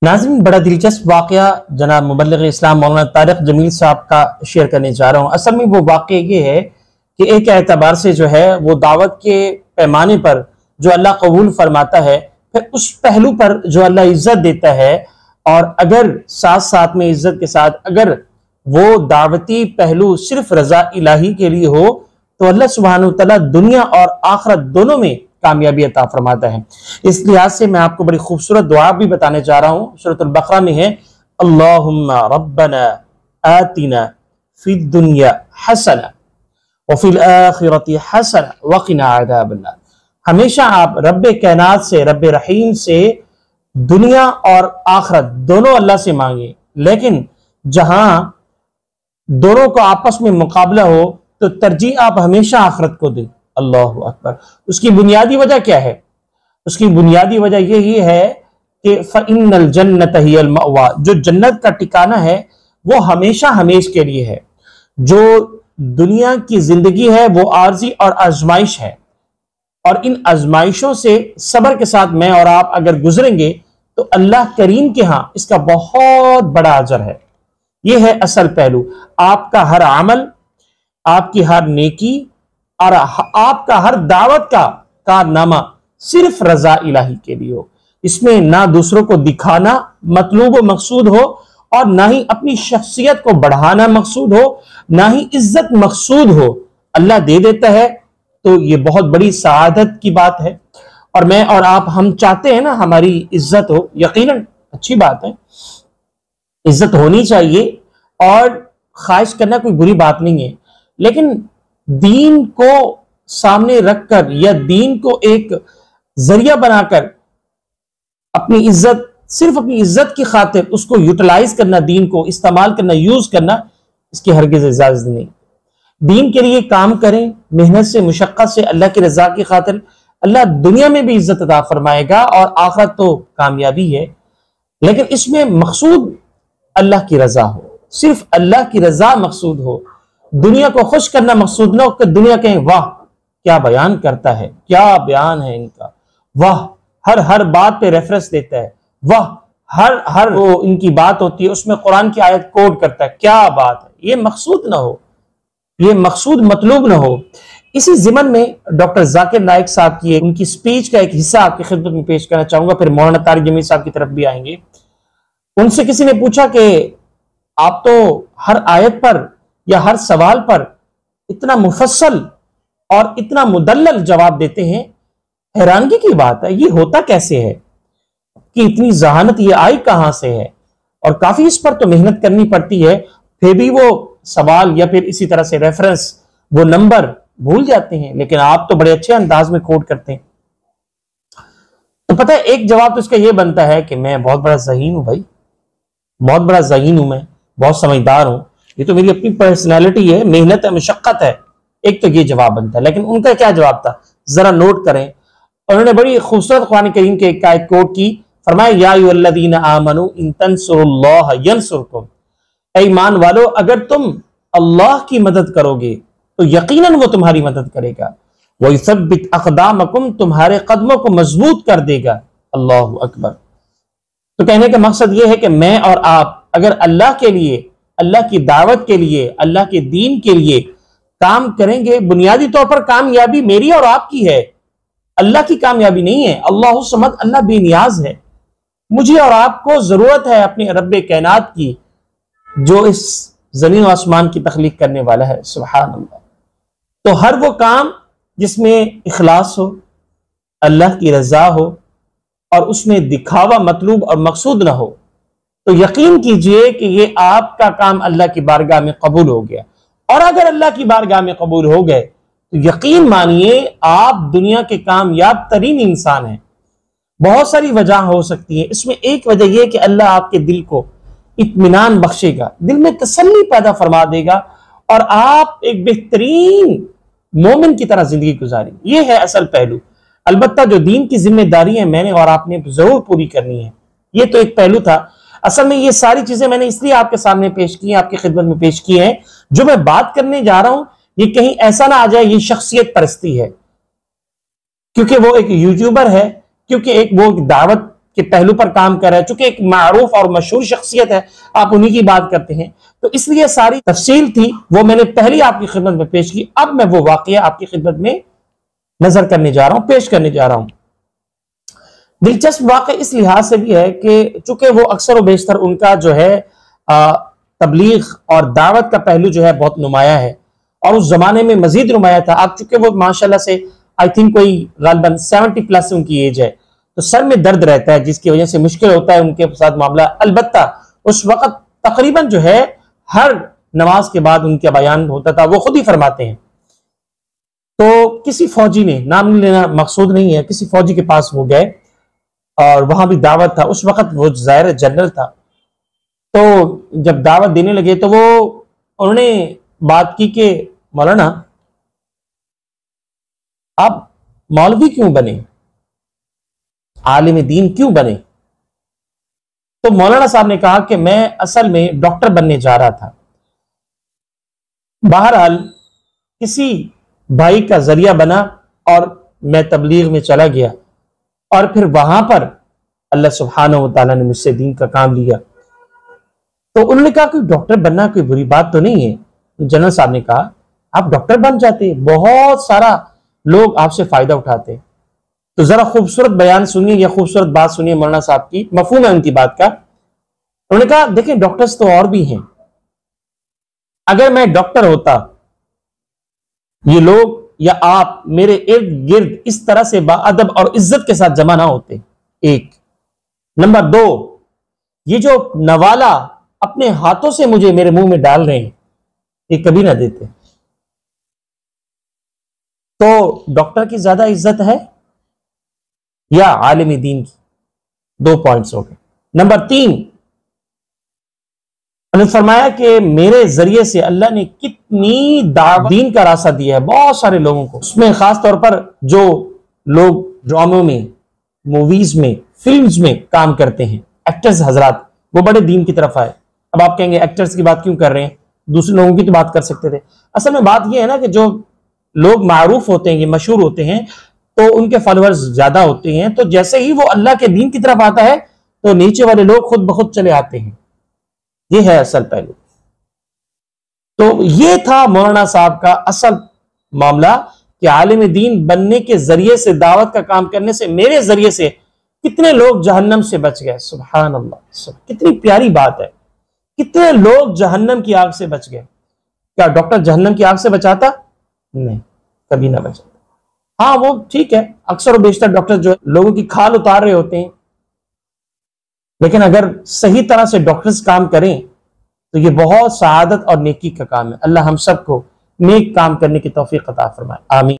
ناظرین، بڑا دلچسپ واقعہ جناب مبلغ اسلام مولانا طارق جمیل صاحب کا شیئر کرنے جا رہا ہوں۔ اصل میں وہ واقعہ یہ ہے کہ ایک اعتبار سے جو ہے وہ دعوت کے پیمانے پر جو اللہ قبول فرماتا ہے، پھر اس پہلو پر جو اللہ عزت دیتا ہے، اور اگر ساتھ ساتھ میں عزت کے ساتھ اگر وہ دعوتی پہلو صرف رضا الہی کے لیے ہو تو اللہ سبحانہ وتعالی دنیا اور آخرت دونوں میں کامیابی عطا فرماتا ہے۔ اس لحاظ سے میں آپ کو بڑی خوبصورت دعا بھی بتانے جا رہا ہوں۔ سورۃ البقرہ میں ہے، اللہم ربنا آتنا فی الدنیا حسنہ وفی الآخرۃ حسنہ وقنا عذاب النار۔ ہمیشہ آپ رب کائنات سے، رب رحیم سے دنیا اور آخرت دونوں اللہ سے مانگیں، لیکن جہاں دونوں کو آپس میں مقابلہ ہو تو ترجیح آپ ہمیشہ آخرت کو دیں۔ اللہ اکبر۔ اس کی بنیادی وجہ کیا ہے؟ اس کی بنیادی وجہ یہی ہے کہ فَإِنَّ الْجَنَّةَ هِيَ الْمَأْوَىٰ، جو جنت کا ٹھکانہ ہے وہ ہمیشہ ہمیش کے لیے ہے۔ جو دنیا کی زندگی ہے وہ عارضی اور آزمائش ہے، اور ان آزمائشوں سے صبر کے ساتھ میں اور آپ اگر گزریں گے تو اللہ کریم کے ہاں اس کا بہت بڑا اجر ہے۔ یہ ہے اصل پہلو۔ آپ کا ہر عمل، آپ کی ہر نیکی اور آپ کا ہر دعوت کا کارنامہ صرف رضا الہی کے لیے ہو۔ اس میں نہ دوسروں کو دکھانا مطلوب و مقصود ہو، اور نہ ہی اپنی شخصیت کو بڑھانا مقصود ہو، نہ ہی عزت مقصود ہو۔ اللہ دے دیتا ہے تو یہ بہت بڑی سعادت کی بات ہے، اور میں اور آپ ہم چاہتے ہیں نا ہماری عزت ہو، یقیناً اچھی بات ہے، عزت ہونی چاہیے اور خواہش کرنا کوئی بری بات نہیں ہے، لیکن دین کو سامنے رکھ کر یا دین کو ایک ذریعہ بنا کر اپنی عزت، صرف اپنی عزت کی خاطر اس کو یوٹیلائز کرنا، دین کو استعمال کرنا، یوز کرنا، اس کی ہرگز اجازت نہیں۔ دین کے لیے کام کریں، محنت سے، مشقت سے، اللہ کی رضا کی خاطر، اللہ دنیا میں بھی عزت عطا فرمائے گا، اور آخرت تو کامیابی ہے، لیکن اس میں مقصود اللہ کی رضا ہو، صرف اللہ کی رضا مقصود ہو، دنیا کو خوش کرنا مقصود نہ ہو کہ دنیا کہیں واہ کیا بیان کرتا ہے، کیا بیان ہے ان کا، واہ ہر بات پہ ریفرنس دیتا ہے، واہ ہر وہ ان کی بات ہوتی ہے اس میں قرآن کی آیت کوٹ کرتا ہے، کیا بات ہے۔ یہ مقصود نہ ہو، یہ مقصود مطلوب نہ ہو۔ اسی ضمن میں ڈاکٹر ذاکر نائک صاحب کی ان کی سپیچ کا ایک حصہ آپ کی خدمت میں پیش کرنا چاہوں گا، پھر مولانا طارق جمیل صاحب کی طرف بھی آئیں گے۔ ان سے کسی نے پوچھا کہ آپ تو ہر آیت پر یا ہر سوال پر اتنا مفصل اور اتنا مدلل جواب دیتے ہیں، حیرانگی کی بات ہے، یہ ہوتا کیسے ہے کہ اتنی ذہانت یہ آئی کہاں سے ہے؟ اور کافی اس پر تو محنت کرنی پڑتی ہے، پھر بھی وہ سوال یا پھر اسی طرح سے ریفرنس، وہ نمبر بھول جاتے ہیں، لیکن آپ تو بڑے اچھے انداز میں کوٹ کرتے ہیں۔ تو پتہ ہے ایک جواب تو اس کا یہ بنتا ہے کہ میں بہت بڑا ذہین ہوں بھائی، بہت بڑا ذہین ہوں، میں بہت سمجھدار ہوں، یہ تو میری اپنی پرسنالٹی ہے، محنت ہے، مشقت ہے۔ ایک تو یہ جواب بنتا ہے، لیکن ان کا کیا جواب تھا ذرا نوٹ کریں۔ انہوں نے بڑی خوبصورت قرآن کریم کے ایک آیت کوٹ کی، فرمایا یا ایھا الذین آمنوا ان تنصروا اللہ ینصرکم، اے ایمان والو اگر تم اللہ کی مدد کرو گے تو یقیناً وہ تمہاری مدد کرے گا، وَيُثَبِّتْ أَقْدَامَكُمْ، تمہارے قدموں کو مضبوط کر دے گا۔ اللہ اکبر۔ تو کہنے کا مقصد یہ ہے کہ میں اور آپ اگر اللہ کے لیے، اللہ کی دعوت کے لیے، اللہ کے دین کے لیے کام کریں گے، بنیادی طور پر کامیابی میری اور آپ کی ہے، اللہ کی کامیابی نہیں ہے۔ اللہ الصمد، اللہ بے نیاز ہے، مجھے اور آپ کو ضرورت ہے اپنے رب کائنات کی جو اس زمین و آسمان کی تخلیق کرنے والا ہے، سبحان اللہ۔ تو ہر وہ کام جس میں اخلاص ہو، اللہ کی رضا ہو، اور اس میں دکھاوا مطلوب اور مقصود نہ ہو، تو یقین کیجئے کہ یہ آپ کا کام اللہ کی بارگاہ میں قبول ہو گیا، اور اگر اللہ کی بارگاہ میں قبول ہو گئے تو یقین مانیے آپ دنیا کے کامیاب ترین انسان ہیں۔ بہت ساری وجہ ہو سکتی ہیں، اس میں ایک وجہ یہ کہ اللہ آپ کے دل کو اطمینان بخشے گا، دل میں تسلی پیدا فرما دے گا، اور آپ ایک بہترین مومن کی طرح زندگی گزاریں۔ یہ ہے اصل پہلو۔ البتہ جو دین کی ذمہ داری ہے میں نے اور آپ نے ضرور پوری کرنی ہے، یہ تو ایک پہلو تھا۔ اصل میں یہ ساری چیزیں میں نے اس لیے آپ کے سامنے پیش کی ہیں، آپ کی خدمت میں پیش کی ہیں، جو میں بات کرنے جا رہا ہوں یہ کہیں ایسا نہ آ جائے یہ شخصیت پرستی ہے، کیونکہ وہ ایک یوٹیوبر ہے، کیونکہ وہ دعوت کے پہلو پر کام کر رہا ہے، چونکہ ایک معروف اور مشہور شخصیت ہے، آپ انہی کی بات کرتے ہیں، تو اس لیے ساری تفصیل تھی وہ میں نے پہلی آپ کی خدمت میں پیش کی۔ اب میں وہ واقعہ آپ کی خدمت میں نظر کرنے جا رہا ہوں، پیش کرنے جا رہا ہوں۔ دلچسپ واقعہ اس لحاظ سے بھی ہے کہ چونکہ وہ اکثر و بیشتر ان کا جو ہے تبلیغ اور دعوت کا پہلو جو ہے بہت نمایاں ہے، اور اس زمانے میں مزید نمایاں تھا۔ اب چونکہ وہ ماشاءاللہ سے آئی تھنک کوئی غالباً 70 پلس ان کی ایج ہے، تو سر میں درد رہتا ہے جس کی وجہ سے مشکل ہوتا ہے ان کے ساتھ معاملہ۔ البتہ اس وقت تقریباً جو ہے ہر نماز کے بعد ان کا بیان ہوتا تھا، وہ خود ہی فرماتے ہیں۔ تو کسی فوجی نے، نام لینا مقصود نہیں ہے، کسی فوجی کے پاس وہ گئے اور وہاں بھی دعوت تھا، اس وقت وہ ظاہر جنرل تھا، تو جب دعوت دینے لگے تو انہوں نے بات کی کہ مولانا آپ مولوی کیوں بنے، عالم دین کیوں بنے؟ تو مولانا صاحب نے کہا کہ میں اصل میں ڈاکٹر بننے جا رہا تھا، بہرحال کسی بھائی کا ذریعہ بنا اور میں تبلیغ میں چلا گیا، اور پھر وہاں پر اللہ سبحانہ و تعالیٰ نے مجھ سے دین کا کام لیا۔ تو انہوں نے کہا کہ ڈاکٹر بننا کوئی بری بات تو نہیں ہے۔ جنرل صاحب نے کہا آپ ڈاکٹر بن جاتے، بہت سارا لوگ آپ سے فائدہ اٹھاتے۔ تو ذرا خوبصورت بیان سنیے یا خوبصورت بات سنیے مولانا صاحب کی، مفہوم ہے ان کی بات کا۔ انہوں نے کہا دیکھیں ڈاکٹرز تو اور بھی ہیں، اگر میں ڈاکٹر ہوتا، یہ لوگ یا آپ میرے ارد گرد اس طرح سے باادب اور عزت کے ساتھ جمع نہ ہوتے، ایک۔ نمبر دو، یہ جو نوالا اپنے ہاتھوں سے مجھے میرے منہ میں ڈال رہے ہیں یہ کبھی نہ دیتے۔ تو ڈاکٹر کی زیادہ عزت ہے یا عالم دین کی؟ دو پوائنٹس ہو گئے۔ نمبر تین، انہوں نے فرمایا کہ میرے ذریعے سے اللہ نے کتنی دعوت دین کا راستہ دیا ہے بہت سارے لوگوں کو، اس میں خاص طور پر جو لوگ ڈراموں میں، موویز میں، فلمز میں کام کرتے ہیں، ایکٹرز حضرات، وہ بڑے دین کی طرف آئے۔ اب آپ کہیں گے ایکٹرز کی بات کیوں کر رہے ہیں، دوسرے لوگوں کی تو بات کر سکتے تھے۔ اصل میں بات یہ ہے نا کہ جو لوگ معروف ہوتے ہیں، یہ مشہور ہوتے ہیں، تو ان کے فالوورز زیادہ ہوتے ہیں، تو جیسے ہی وہ اللہ کے دین کی طرف آتا ہے تو نیچے والے لوگ خود بخود چلے آتے ہیں۔ یہ ہے اصل پہلو۔ تو یہ تھا مولانا صاحب کا اصل معاملہ کہ عالم دین بننے کے ذریعے سے، دعوت کا کام کرنے سے، میرے ذریعے سے کتنے لوگ جہنم سے بچ گئے۔ سبحان اللہ، کتنی پیاری بات ہے، کتنے لوگ جہنم کی آگ سے بچ گئے۔ کیا ڈاکٹر جہنم کی آگ سے بچاتا؟ نہیں، کبھی نہ بچاتا۔ ہاں وہ ٹھیک ہے، اکثر و بیشتر ڈاکٹر جو لوگوں کی کھال اتار رہے ہوتے ہیں، لیکن اگر صحیح طرح سے ڈاکٹرز کام کریں تو یہ بہت سعادت اور نیکی کا کام ہے۔ اللہ ہم سب کو نیک کام کرنے کی توفیق عطا فرمائے، آمین۔